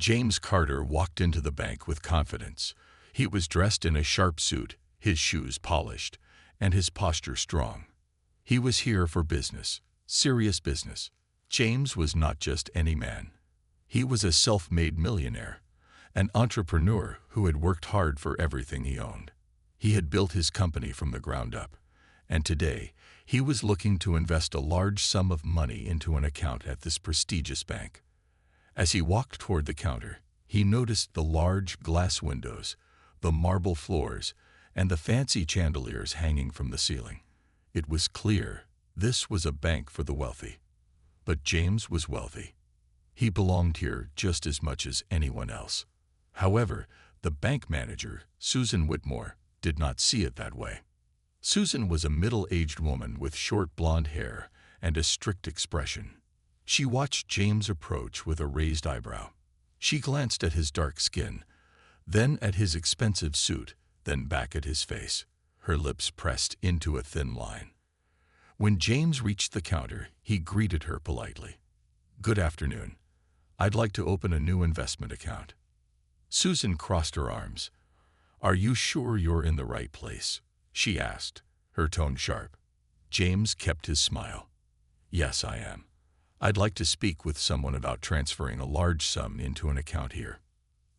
James Carter walked into the bank with confidence. He was dressed in a sharp suit, his shoes polished, and his posture strong. He was here for business, serious business. James was not just any man. He was a self-made millionaire, an entrepreneur who had worked hard for everything he owned. He had built his company from the ground up, and today he was looking to invest a large sum of money into an account at this prestigious bank. As he walked toward the counter, he noticed the large glass windows, the marble floors, and the fancy chandeliers hanging from the ceiling. It was clear this was a bank for the wealthy. But James was wealthy. He belonged here just as much as anyone else. However, the bank manager, Susan Whitmore, did not see it that way. Susan was a middle-aged woman with short blonde hair and a strict expression. She watched James approach with a raised eyebrow. She glanced at his dark skin, then at his expensive suit, then back at his face, her lips pressed into a thin line. When James reached the counter, he greeted her politely. "Good afternoon. I'd like to open a new investment account." Susan crossed her arms. "Are you sure you're in the right place?" she asked, her tone sharp. James kept his smile. "Yes, I am. I'd like to speak with someone about transferring a large sum into an account here."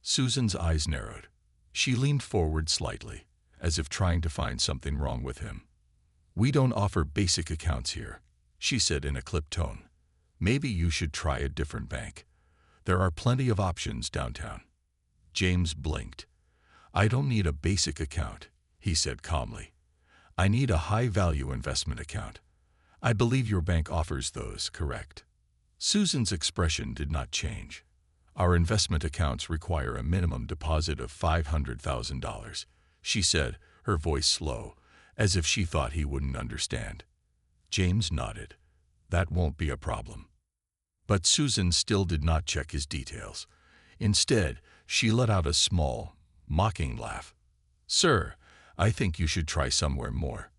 Susan's eyes narrowed. She leaned forward slightly, as if trying to find something wrong with him. "We don't offer basic accounts here," she said in a clipped tone. "Maybe you should try a different bank. There are plenty of options downtown." James blinked. "I don't need a basic account," he said calmly. "I need a high-value investment account. I believe your bank offers those, correct?" Susan's expression did not change. "Our investment accounts require a minimum deposit of $500,000, she said, her voice slow, as if she thought he wouldn't understand. James nodded. "That won't be a problem." But Susan still did not check his details. Instead, she let out a small, mocking laugh. "Sir, I think you should try somewhere more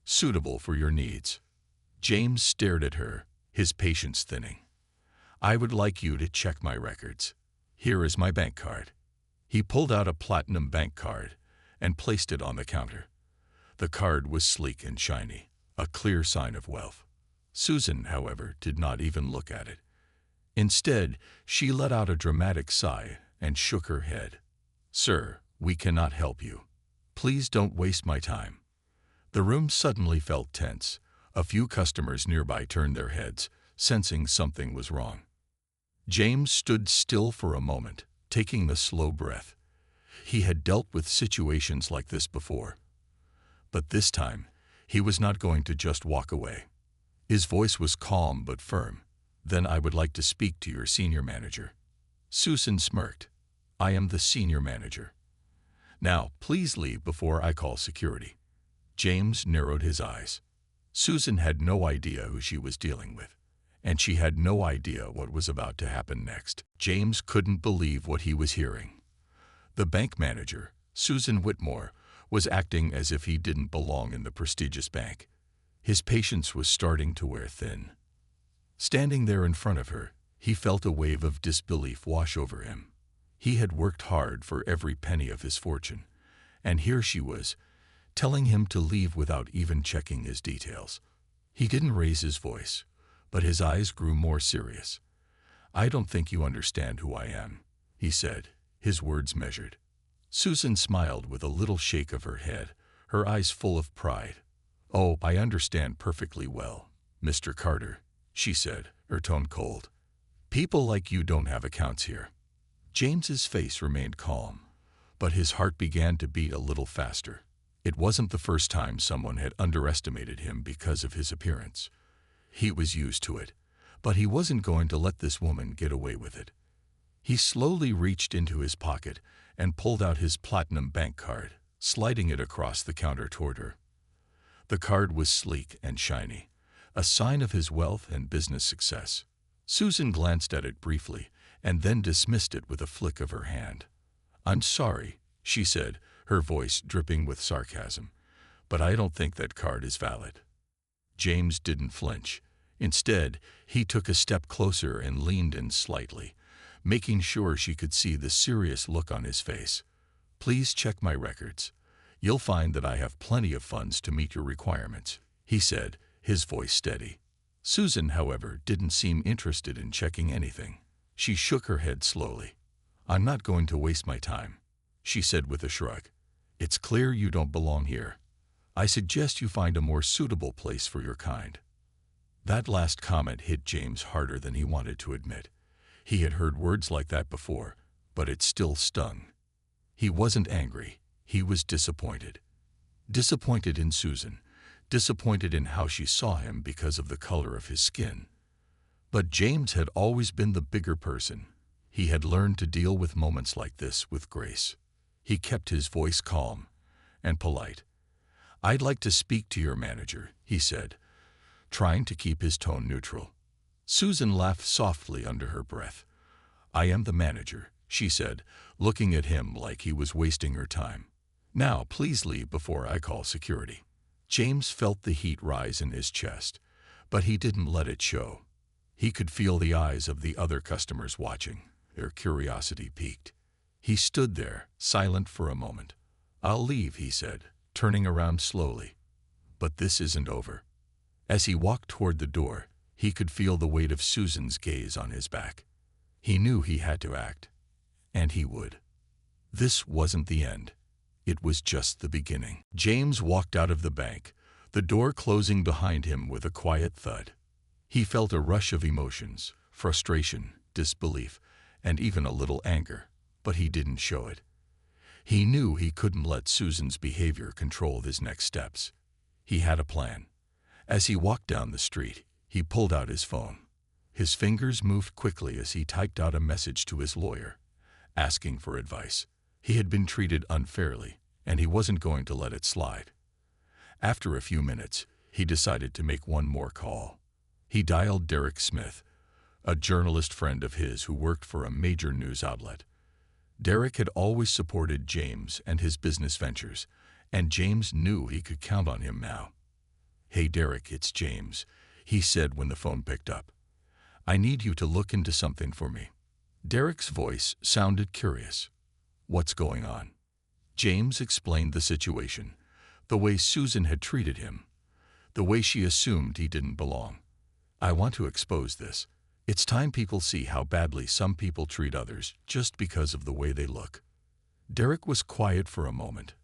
suitable for your needs." James stared at her, his patience thinning. "I would like you to check my records. Here is my bank card." He pulled out a platinum bank card and placed it on the counter. The card was sleek and shiny, a clear sign of wealth. Susan, however, did not even look at it. Instead, she let out a dramatic sigh and shook her head. "Sir, we cannot help you. Please don't waste my time." The room suddenly felt tense. A few customers nearby turned their heads, sensing something was wrong. James stood still for a moment, taking a slow breath. He had dealt with situations like this before. But this time, he was not going to just walk away. His voice was calm but firm. "Then I would like to speak to your senior manager." Susan smirked. "I am the senior manager. Now, please leave before I call security." James narrowed his eyes. Susan had no idea who she was dealing with, and she had no idea what was about to happen next. James couldn't believe what he was hearing. The bank manager, Susan Whitmore, was acting as if he didn't belong in the prestigious bank. His patience was starting to wear thin. Standing there in front of her, he felt a wave of disbelief wash over him. He had worked hard for every penny of his fortune, and here she was, telling him to leave without even checking his details. He didn't raise his voice, but his eyes grew more serious. "I don't think you understand who I am," he said, his words measured. Susan smiled with a little shake of her head, her eyes full of pride. "Oh, I understand perfectly well, Mr. Carter," she said, her tone cold. "People like you don't have accounts here." James's face remained calm, but his heart began to beat a little faster. It wasn't the first time someone had underestimated him because of his appearance. He was used to it, but he wasn't going to let this woman get away with it. He slowly reached into his pocket and pulled out his platinum bank card, sliding it across the counter toward her. The card was sleek and shiny, a sign of his wealth and business success. Susan glanced at it briefly and then dismissed it with a flick of her hand. "I'm sorry," she said, her voice dripping with sarcasm, "but I don't think that card is valid." James didn't flinch. Instead, he took a step closer and leaned in slightly, making sure she could see the serious look on his face. "Please check my records. You'll find that I have plenty of funds to meet your requirements," he said, his voice steady. Susan, however, didn't seem interested in checking anything. She shook her head slowly. "I'm not going to waste my time," she said with a shrug. "It's clear you don't belong here. I suggest you find a more suitable place for your kind." That last comment hit James harder than he wanted to admit. He had heard words like that before, but it still stung. He wasn't angry. He was disappointed. Disappointed in Susan. Disappointed in how she saw him because of the color of his skin. But James had always been the bigger person. He had learned to deal with moments like this with grace. He kept his voice calm and polite. "I'd like to speak to your manager," he said, trying to keep his tone neutral. Susan laughed softly under her breath. "I am the manager," she said, looking at him like he was wasting her time. "Now, please leave before I call security." James felt the heat rise in his chest, but he didn't let it show. He could feel the eyes of the other customers watching. Their curiosity piqued. He stood there, silent for a moment. "I'll leave," he said, turning around slowly. "But this isn't over." As he walked toward the door, he could feel the weight of Susan's gaze on his back. He knew he had to act, and he would. This wasn't the end. It was just the beginning. James walked out of the bank, the door closing behind him with a quiet thud. He felt a rush of emotions, frustration, disbelief, and even a little anger, but he didn't show it. He knew he couldn't let Susan's behavior control his next steps. He had a plan. As he walked down the street, he pulled out his phone. His fingers moved quickly as he typed out a message to his lawyer, asking for advice. He had been treated unfairly, and he wasn't going to let it slide. After a few minutes, he decided to make one more call. He dialed Derek Smith, a journalist friend of his who worked for a major news outlet. Derek had always supported James and his business ventures, and James knew he could count on him now. "Hey Derek, it's James," he said when the phone picked up. "I need you to look into something for me." Derek's voice sounded curious. "What's going on?" James explained the situation, the way Susan had treated him, the way she assumed he didn't belong. "I want to expose this. It's time people see how badly some people treat others just because of the way they look." Derek was quiet for a moment,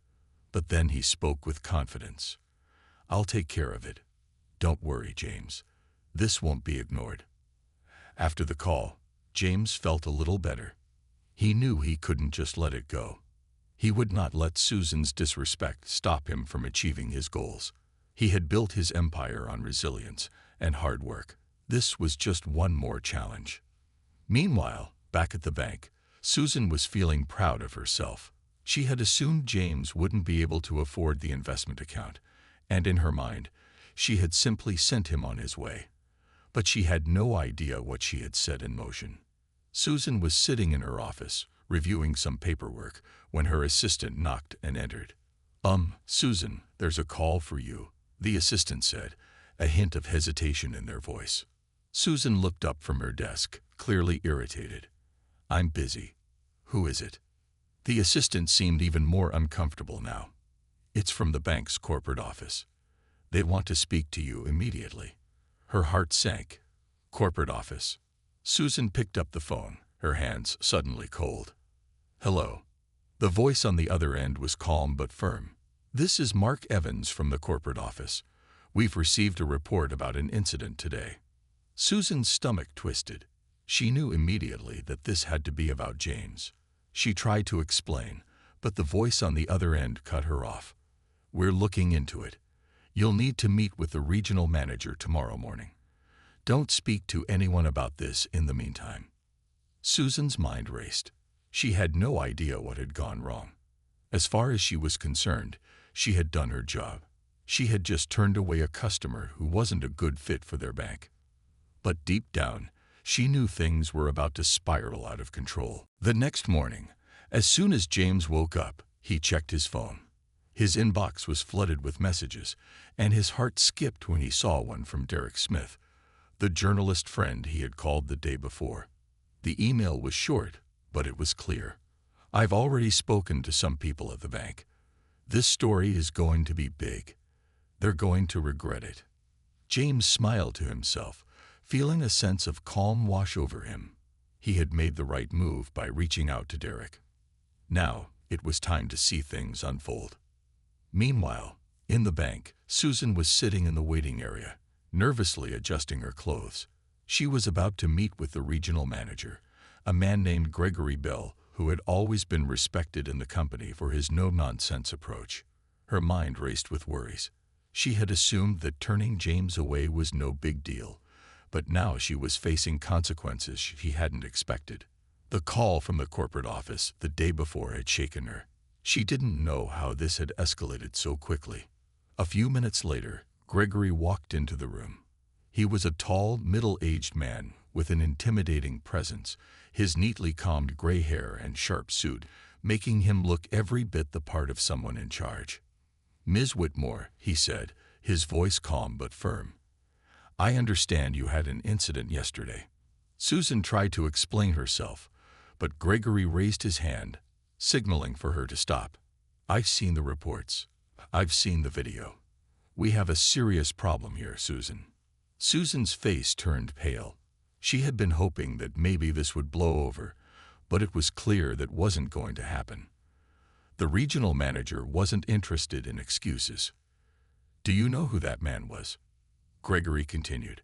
but then he spoke with confidence. "I'll take care of it. Don't worry, James. This won't be ignored." After the call, James felt a little better. He knew he couldn't just let it go. He would not let Susan's disrespect stop him from achieving his goals. He had built his empire on resilience and hard work. This was just one more challenge. Meanwhile, back at the bank, Susan was feeling proud of herself. She had assumed James wouldn't be able to afford the investment account, and in her mind, she had simply sent him on his way. But she had no idea what she had set in motion. Susan was sitting in her office, reviewing some paperwork, when her assistant knocked and entered. Susan, there's a call for you," the assistant said, a hint of hesitation in their voice. Susan looked up from her desk, clearly irritated. "I'm busy. Who is it?" The assistant seemed even more uncomfortable now. "It's from the bank's corporate office. They want to speak to you immediately." Her heart sank. Corporate office. Susan picked up the phone, her hands suddenly cold. "Hello." The voice on the other end was calm but firm. "This is Mark Evans from the corporate office. We've received a report about an incident today." Susan's stomach twisted. She knew immediately that this had to be about James. She tried to explain, but the voice on the other end cut her off. "We're looking into it. You'll need to meet with the regional manager tomorrow morning. Don't speak to anyone about this in the meantime." Susan's mind raced. She had no idea what had gone wrong. As far as she was concerned, she had done her job. She had just turned away a customer who wasn't a good fit for their bank. But deep down, she knew things were about to spiral out of control. The next morning, as soon as James woke up, he checked his phone. His inbox was flooded with messages, and his heart skipped when he saw one from Derek Smith, the journalist friend he had called the day before. The email was short, but it was clear. I've already spoken to some people at the bank. This story is going to be big. They're going to regret it. James smiled to himself, feeling a sense of calm wash over him. He had made the right move by reaching out to Derek. Now, it was time to see things unfold. Meanwhile, in the bank, Susan was sitting in the waiting area, nervously adjusting her clothes. She was about to meet with the regional manager, a man named Gregory Bell, who had always been respected in the company for his no-nonsense approach. Her mind raced with worries. She had assumed that turning James away was no big deal, but now she was facing consequences she hadn't expected. The call from the corporate office the day before had shaken her. She didn't know how this had escalated so quickly. A few minutes later, Gregory walked into the room. He was a tall, middle-aged man with an intimidating presence, his neatly combed gray hair and sharp suit making him look every bit the part of someone in charge. "Ms. Whitmore," he said, his voice calm but firm. "I understand you had an incident yesterday." Susan tried to explain herself, but Gregory raised his hand, signaling for her to stop. "I've seen the reports. I've seen the video. We have a serious problem here, Susan." Susan's face turned pale. She had been hoping that maybe this would blow over, but it was clear that wasn't going to happen. The regional manager wasn't interested in excuses. "Do you know who that man was?" Gregory continued.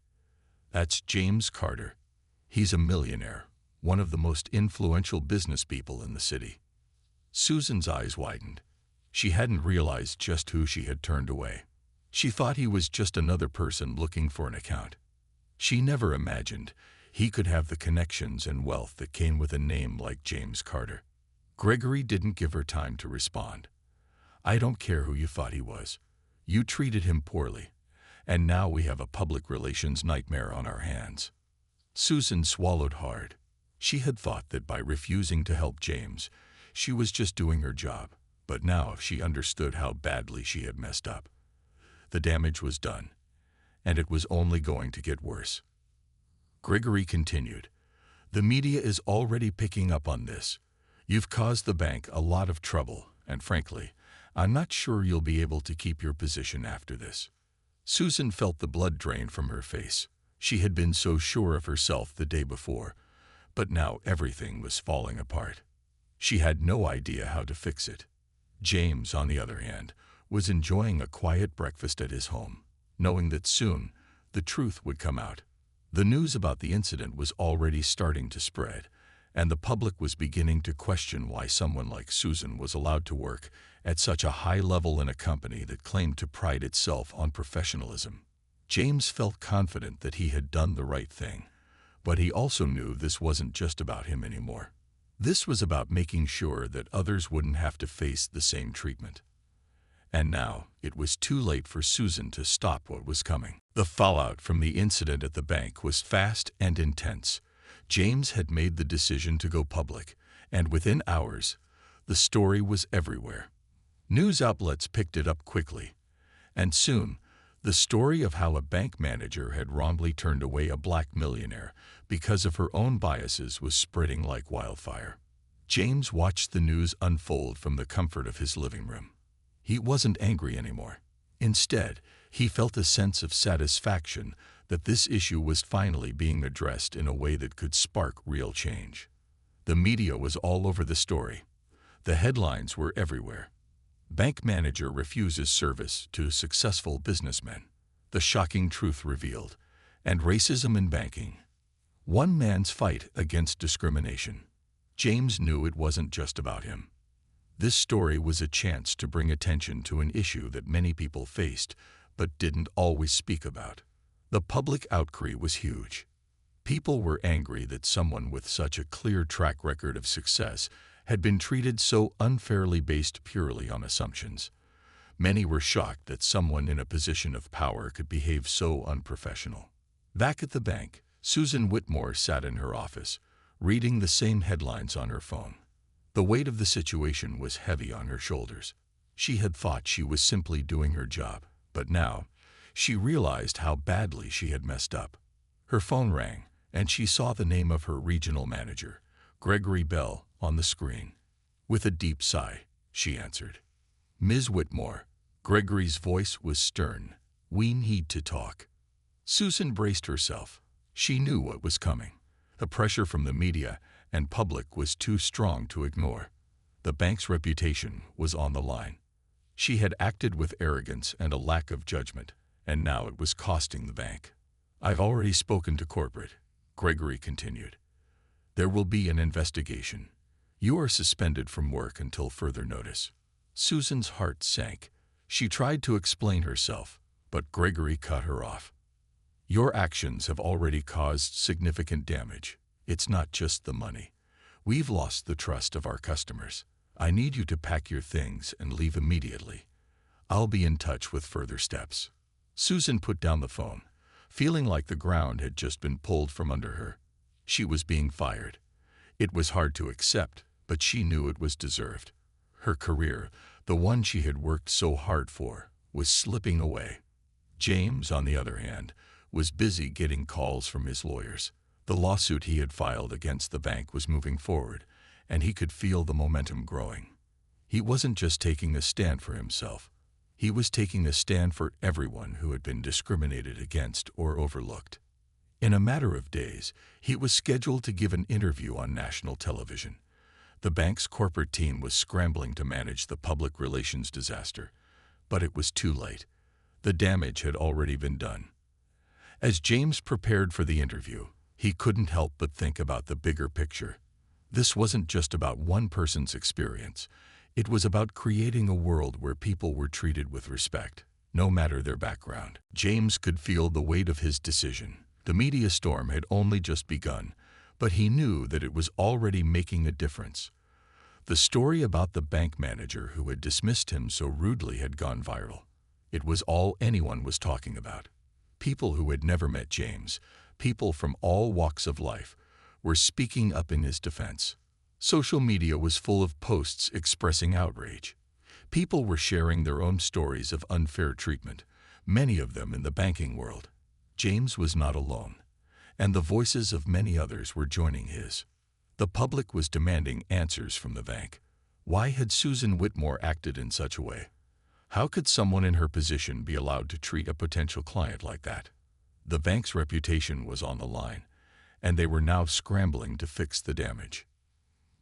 "That's James Carter. He's a millionaire, one of the most influential business people in the city." Susan's eyes widened. She hadn't realized just who she had turned away. She thought he was just another person looking for an account. She never imagined he could have the connections and wealth that came with a name like James Carter. Gregory didn't give her time to respond. "I don't care who you thought he was. You treated him poorly, and now we have a public relations nightmare on our hands." Susan swallowed hard. She had thought that by refusing to help James, she was just doing her job, but now she understood how badly she had messed up. The damage was done, and it was only going to get worse. Gregory continued, "The media is already picking up on this. You've caused the bank a lot of trouble, and frankly, I'm not sure you'll be able to keep your position after this." Susan felt the blood drain from her face. She had been so sure of herself the day before, but now everything was falling apart. She had no idea how to fix it. James, on the other hand, was enjoying a quiet breakfast at his home, knowing that soon the truth would come out. The news about the incident was already starting to spread, and the public was beginning to question why someone like Susan was allowed to work at such a high level in a company that claimed to pride itself on professionalism. James felt confident that he had done the right thing, but he also knew this wasn't just about him anymore. This was about making sure that others wouldn't have to face the same treatment. And now it was too late for Susan to stop what was coming. The fallout from the incident at the bank was fast and intense. James had made the decision to go public, and within hours, the story was everywhere. News outlets picked it up quickly, and soon, the story of how a bank manager had wrongly turned away a black millionaire because of her own biases was spreading like wildfire. James watched the news unfold from the comfort of his living room. He wasn't angry anymore. Instead, he felt a sense of satisfaction that this issue was finally being addressed in a way that could spark real change. The media was all over the story. The headlines were everywhere. "Bank manager refuses service to successful businessmen. The shocking truth revealed," and "Racism in banking. One man's fight against discrimination." James knew it wasn't just about him. This story was a chance to bring attention to an issue that many people faced but didn't always speak about. The public outcry was huge. People were angry that someone with such a clear track record of success had been treated so unfairly based purely on assumptions. Many were shocked that someone in a position of power could behave so unprofessional. Back at the bank, Susan Whitmore sat in her office, reading the same headlines on her phone. The weight of the situation was heavy on her shoulders. She had thought she was simply doing her job, but now she realized how badly she had messed up. Her phone rang, and she saw the name of her regional manager, Gregory Bell, on the screen. With a deep sigh, she answered. "Ms. Whitmore." Gregory's voice was stern. "We need to talk." Susan braced herself. She knew what was coming. The pressure from the media and public was too strong to ignore. The bank's reputation was on the line. She had acted with arrogance and a lack of judgment, and now it was costing the bank. "I've already spoken to corporate," Gregory continued. "There will be an investigation. You are suspended from work until further notice." Susan's heart sank. She tried to explain herself, but Gregory cut her off. "Your actions have already caused significant damage. It's not just the money. We've lost the trust of our customers. I need you to pack your things and leave immediately. I'll be in touch with further steps." Susan put down the phone, feeling like the ground had just been pulled from under her. She was being fired. It was hard to accept, but she knew it was deserved. Her career, the one she had worked so hard for, was slipping away. James, on the other hand, was busy getting calls from his lawyers. The lawsuit he had filed against the bank was moving forward, and he could feel the momentum growing. He wasn't just taking a stand for himself. He was taking a stand for everyone who had been discriminated against or overlooked. In a matter of days, he was scheduled to give an interview on national television. The bank's corporate team was scrambling to manage the public relations disaster, but it was too late. The damage had already been done. As James prepared for the interview, he couldn't help but think about the bigger picture. This wasn't just about one person's experience. It was about creating a world where people were treated with respect, no matter their background. James could feel the weight of his decision. The media storm had only just begun, but he knew that it was already making a difference. The story about the bank manager who had dismissed him so rudely had gone viral. It was all anyone was talking about. People who had never met James, people from all walks of life, were speaking up in his defense. Social media was full of posts expressing outrage. People were sharing their own stories of unfair treatment, many of them in the banking world. James was not alone, and the voices of many others were joining his. The public was demanding answers from the bank. Why had Susan Whitmore acted in such a way? How could someone in her position be allowed to treat a potential client like that? The bank's reputation was on the line, and they were now scrambling to fix the damage.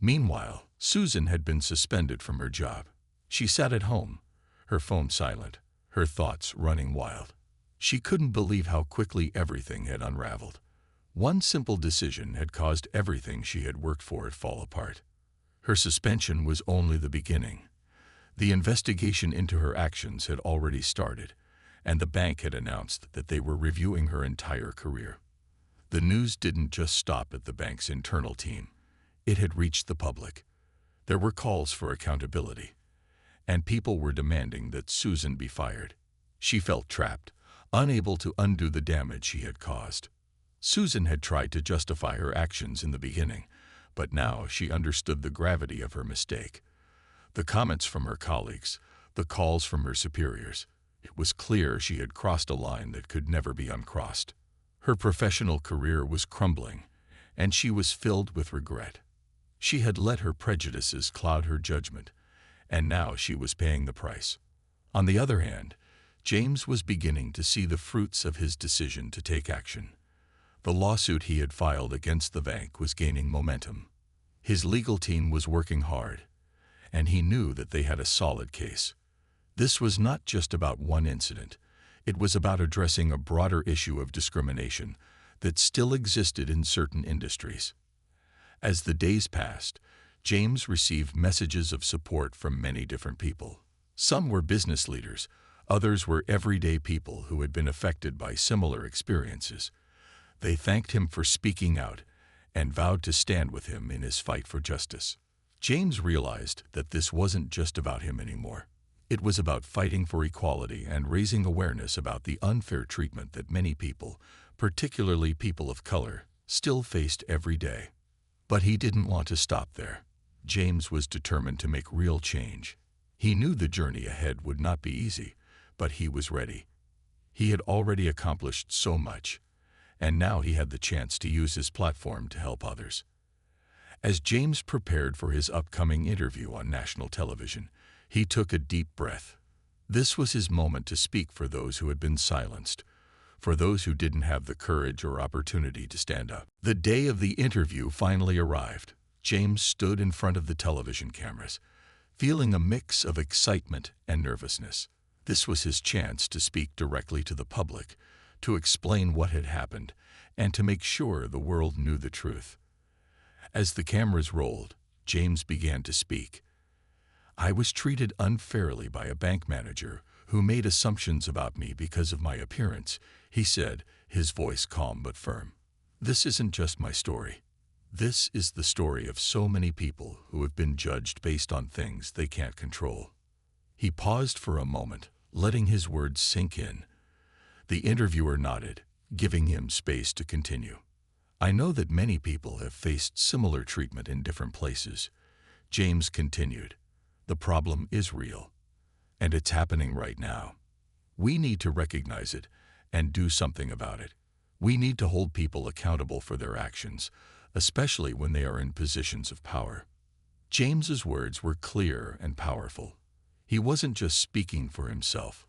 Meanwhile, Susan had been suspended from her job. She sat at home, her phone silent, her thoughts running wild. She couldn't believe how quickly everything had unraveled. One simple decision had caused everything she had worked for to fall apart. Her suspension was only the beginning. The investigation into her actions had already started, and the bank had announced that they were reviewing her entire career. The news didn't just stop at the bank's internal team. It had reached the public. There were calls for accountability, and people were demanding that Susan be fired. She felt trapped, unable to undo the damage she had caused. Susan had tried to justify her actions in the beginning, but now she understood the gravity of her mistake. The comments from her colleagues, the calls from her superiors, it was clear she had crossed a line that could never be uncrossed. Her professional career was crumbling, and she was filled with regret. She had let her prejudices cloud her judgment, and now she was paying the price. On the other hand, James was beginning to see the fruits of his decision to take action. The lawsuit he had filed against the bank was gaining momentum. His legal team was working hard, and he knew that they had a solid case. This was not just about one incident. It was about addressing a broader issue of discrimination that still existed in certain industries. As the days passed, James received messages of support from many different people. Some were business leaders, others were everyday people who had been affected by similar experiences. They thanked him for speaking out and vowed to stand with him in his fight for justice. James realized that this wasn't just about him anymore. It was about fighting for equality and raising awareness about the unfair treatment that many people, particularly people of color, still faced every day. But he didn't want to stop there. James was determined to make real change. He knew the journey ahead would not be easy, but he was ready. He had already accomplished so much, and now he had the chance to use his platform to help others. As James prepared for his upcoming interview on national television, he took a deep breath. This was his moment to speak for those who had been silenced, for those who didn't have the courage or opportunity to stand up. The day of the interview finally arrived. James stood in front of the television cameras, feeling a mix of excitement and nervousness. This was his chance to speak directly to the public, to explain what had happened, and to make sure the world knew the truth. As the cameras rolled, James began to speak. "I was treated unfairly by a bank manager who made assumptions about me because of my appearance," he said, his voice calm but firm. "This isn't just my story. This is the story of so many people who have been judged based on things they can't control." He paused for a moment, letting his words sink in. The interviewer nodded, giving him space to continue. "I know that many people have faced similar treatment in different places," James continued. "The problem is real, and it's happening right now. We need to recognize it and do something about it. We need to hold people accountable for their actions, especially when they are in positions of power." James's words were clear and powerful. He wasn't just speaking for himself.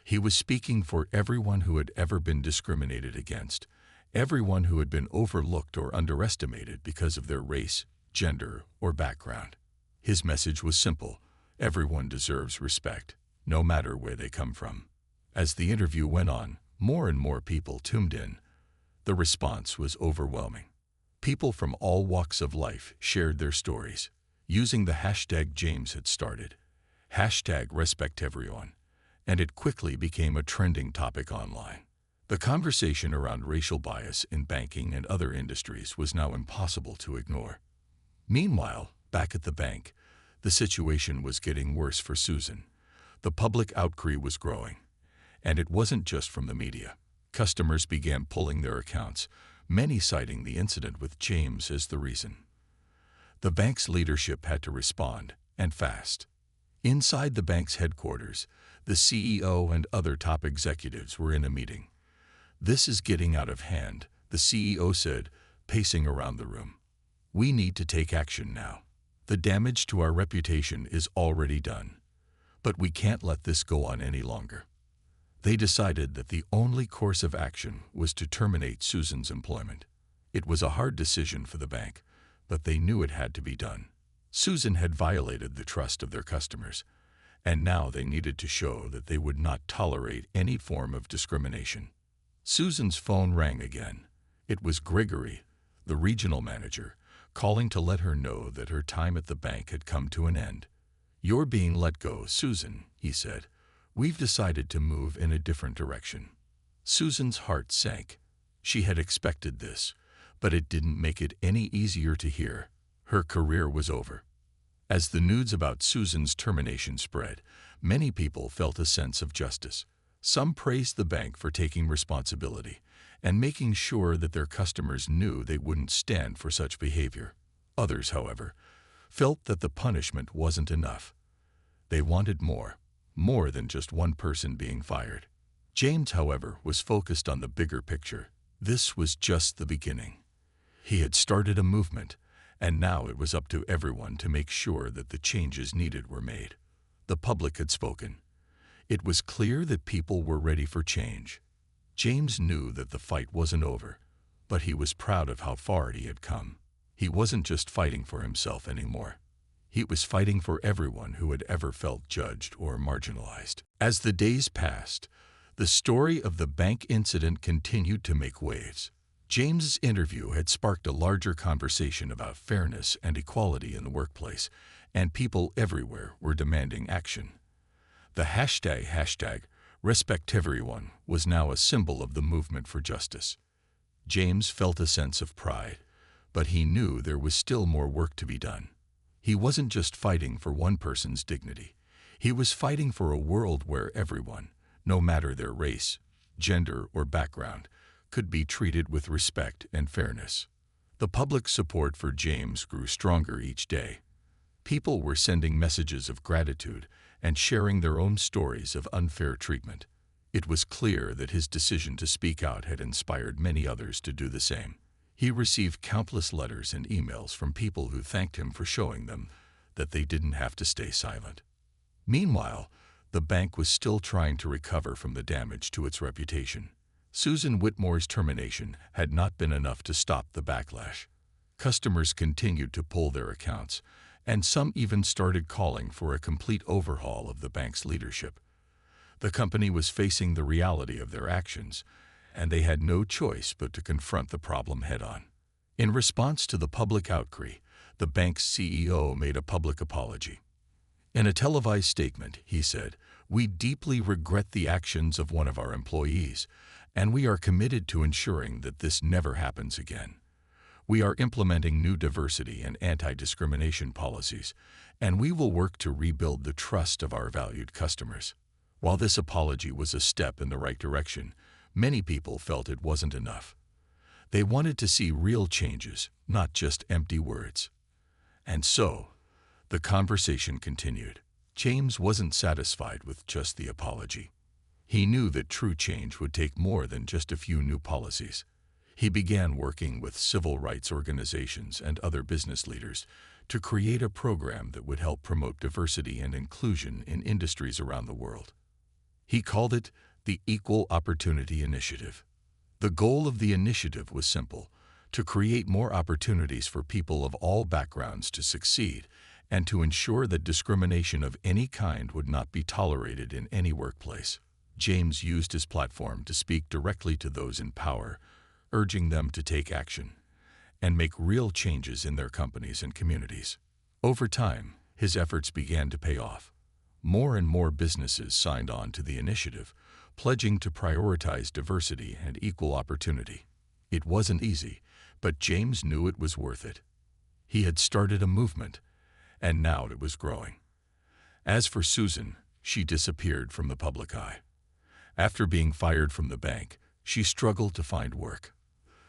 He was speaking for everyone who had ever been discriminated against, everyone who had been overlooked or underestimated because of their race, gender, or background. His message was simple: everyone deserves respect, no matter where they come from. As the interview went on, more and more people tuned in. The response was overwhelming. People from all walks of life shared their stories, using the hashtag James had started, #RespectEveryone, and it quickly became a trending topic online. The conversation around racial bias in banking and other industries was now impossible to ignore. Meanwhile, back at the bank, the situation was getting worse for Susan. The public outcry was growing, and it wasn't just from the media. Customers began pulling their accounts, many citing the incident with James as the reason. The bank's leadership had to respond, and fast. Inside the bank's headquarters, the CEO and other top executives were in a meeting. "This is getting out of hand," the CEO said, pacing around the room. "We need to take action now. The damage to our reputation is already done, but we can't let this go on any longer." They decided that the only course of action was to terminate Susan's employment. It was a hard decision for the bank, but they knew it had to be done. Susan had violated the trust of their customers, and now they needed to show that they would not tolerate any form of discrimination. Susan's phone rang again. It was Gregory, the regional manager, calling to let her know that her time at the bank had come to an end. "You're being let go, Susan," he said. "We've decided to move in a different direction." Susan's heart sank. She had expected this, but it didn't make it any easier to hear. Her career was over. As the news about Susan's termination spread, many people felt a sense of justice. Some praised the bank for taking responsibility and making sure that their customers knew they wouldn't stand for such behavior. Others, however, felt that the punishment wasn't enough. They wanted more than just one person being fired. James, however, was focused on the bigger picture. This was just the beginning. He had started a movement, and now it was up to everyone to make sure that the changes needed were made. The public had spoken. It was clear that people were ready for change. James knew that the fight wasn't over, but he was proud of how far he had come. He wasn't just fighting for himself anymore. He was fighting for everyone who had ever felt judged or marginalized. As the days passed, the story of the bank incident continued to make waves. James's interview had sparked a larger conversation about fairness and equality in the workplace, and people everywhere were demanding action. The hashtag #RespectEveryone was now a symbol of the movement for justice. James felt a sense of pride, but he knew there was still more work to be done. He wasn't just fighting for one person's dignity. He was fighting for a world where everyone, no matter their race, gender, or background, could be treated with respect and fairness. The public support for James grew stronger each day. People were sending messages of gratitude and sharing their own stories of unfair treatment. It was clear that his decision to speak out had inspired many others to do the same. He received countless letters and emails from people who thanked him for showing them that they didn't have to stay silent. Meanwhile, the bank was still trying to recover from the damage to its reputation. Susan Whitmore's termination had not been enough to stop the backlash. Customers continued to pull their accounts, and some even started calling for a complete overhaul of the bank's leadership. The company was facing the reality of their actions, and they had no choice but to confront the problem head-on. In response to the public outcry, the bank's CEO made a public apology. In a televised statement, he said, "We deeply regret the actions of one of our employees, and we are committed to ensuring that this never happens again. We are implementing new diversity and anti-discrimination policies, and we will work to rebuild the trust of our valued customers." While this apology was a step in the right direction, many people felt it wasn't enough. They wanted to see real changes, not just empty words. And so, the conversation continued. James wasn't satisfied with just the apology. He knew that true change would take more than just a few new policies. He began working with civil rights organizations and other business leaders to create a program that would help promote diversity and inclusion in industries around the world. He called it the Equal Opportunity Initiative. The goal of the initiative was simple: to create more opportunities for people of all backgrounds to succeed and to ensure that discrimination of any kind would not be tolerated in any workplace. James used his platform to speak directly to those in power, urging them to take action and make real changes in their companies and communities. Over time, his efforts began to pay off. More and more businesses signed on to the initiative, pledging to prioritize diversity and equal opportunity. It wasn't easy, but James knew it was worth it. He had started a movement, and now it was growing. As for Susan, she disappeared from the public eye. After being fired from the bank, she struggled to find work.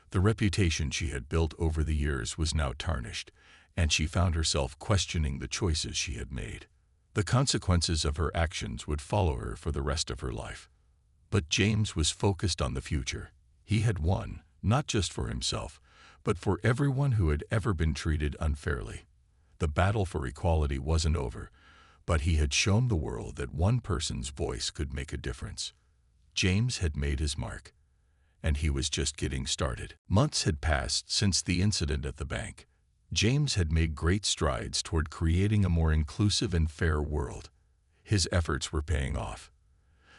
The reputation she had built over the years was now tarnished, and she found herself questioning the choices she had made. The consequences of her actions would follow her for the rest of her life. But James was focused on the future. He had won, not just for himself, but for everyone who had ever been treated unfairly. The battle for equality wasn't over, but he had shown the world that one person's voice could make a difference. James had made his mark, and he was just getting started. Months had passed since the incident at the bank. James had made great strides toward creating a more inclusive and fair world. His efforts were paying off.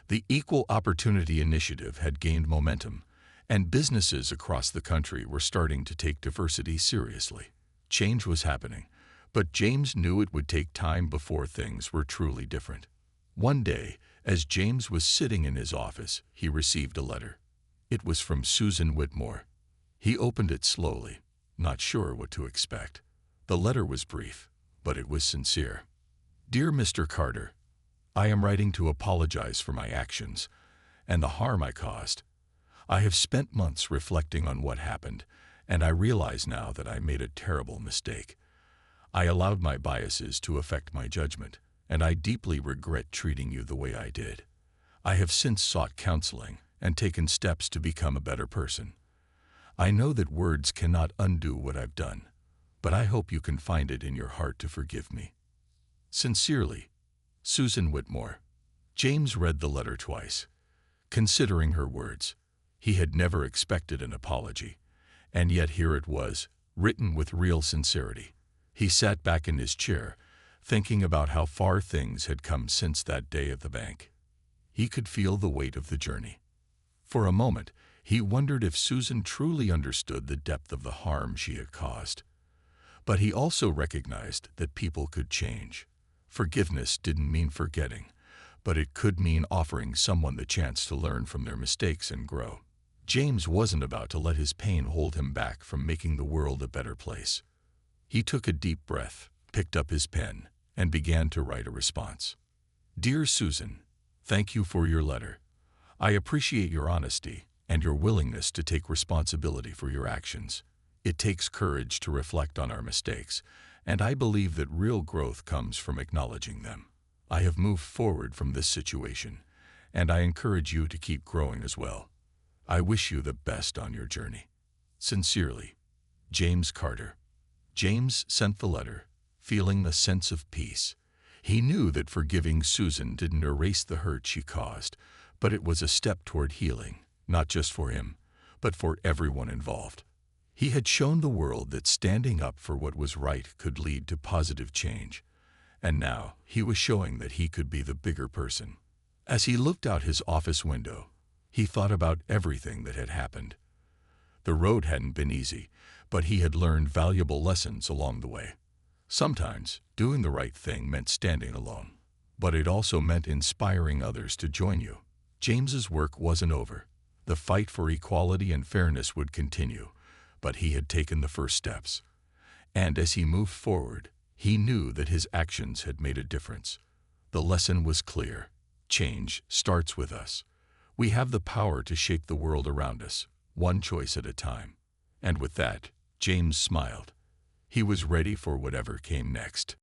The Equal Opportunity Initiative had gained momentum, and businesses across the country were starting to take diversity seriously. Change was happening, but James knew it would take time before things were truly different. One day, as James was sitting in his office, he received a letter. It was from Susan Whitmore. He opened it slowly, not sure what to expect. The letter was brief, but it was sincere. "Dear Mr. Carter, I am writing to apologize for my actions and the harm I caused. I have spent months reflecting on what happened, and I realize now that I made a terrible mistake. I allowed my biases to affect my judgment, and I deeply regret treating you the way I did. I have since sought counseling and taken steps to become a better person. I know that words cannot undo what I've done, but I hope you can find it in your heart to forgive me. Sincerely, Susan Whitmore." James read the letter twice. Considering her words, he had never expected an apology, and yet here it was, written with real sincerity. He sat back in his chair, thinking about how far things had come since that day at the bank. He could feel the weight of the journey. For a moment, he wondered if Susan truly understood the depth of the harm she had caused. But he also recognized that people could change. Forgiveness didn't mean forgetting, but it could mean offering someone the chance to learn from their mistakes and grow. James wasn't about to let his pain hold him back from making the world a better place. He took a deep breath, picked up his pen, and began to write a response. "Dear Susan, thank you for your letter. I appreciate your honesty and your willingness to take responsibility for your actions. It takes courage to reflect on our mistakes, and I believe that real growth comes from acknowledging them. I have moved forward from this situation, and I encourage you to keep growing as well. I wish you the best on your journey. Sincerely, James Carter. James sent the letter, feeling a sense of peace. He knew that forgiving Susan didn't erase the hurt she caused, but it was a step toward healing, not just for him, but for everyone involved. He had shown the world that standing up for what was right could lead to positive change, and now he was showing that he could be the bigger person. As he looked out his office window, he thought about everything that had happened. The road hadn't been easy, but he had learned valuable lessons along the way. Sometimes doing the right thing meant standing alone, but it also meant inspiring others to join you. James's work wasn't over. The fight for equality and fairness would continue, but he had taken the first steps. And as he moved forward, he knew that his actions had made a difference. The lesson was clear. Change starts with us. We have the power to shape the world around us, one choice at a time. And with that, James smiled. He was ready for whatever came next.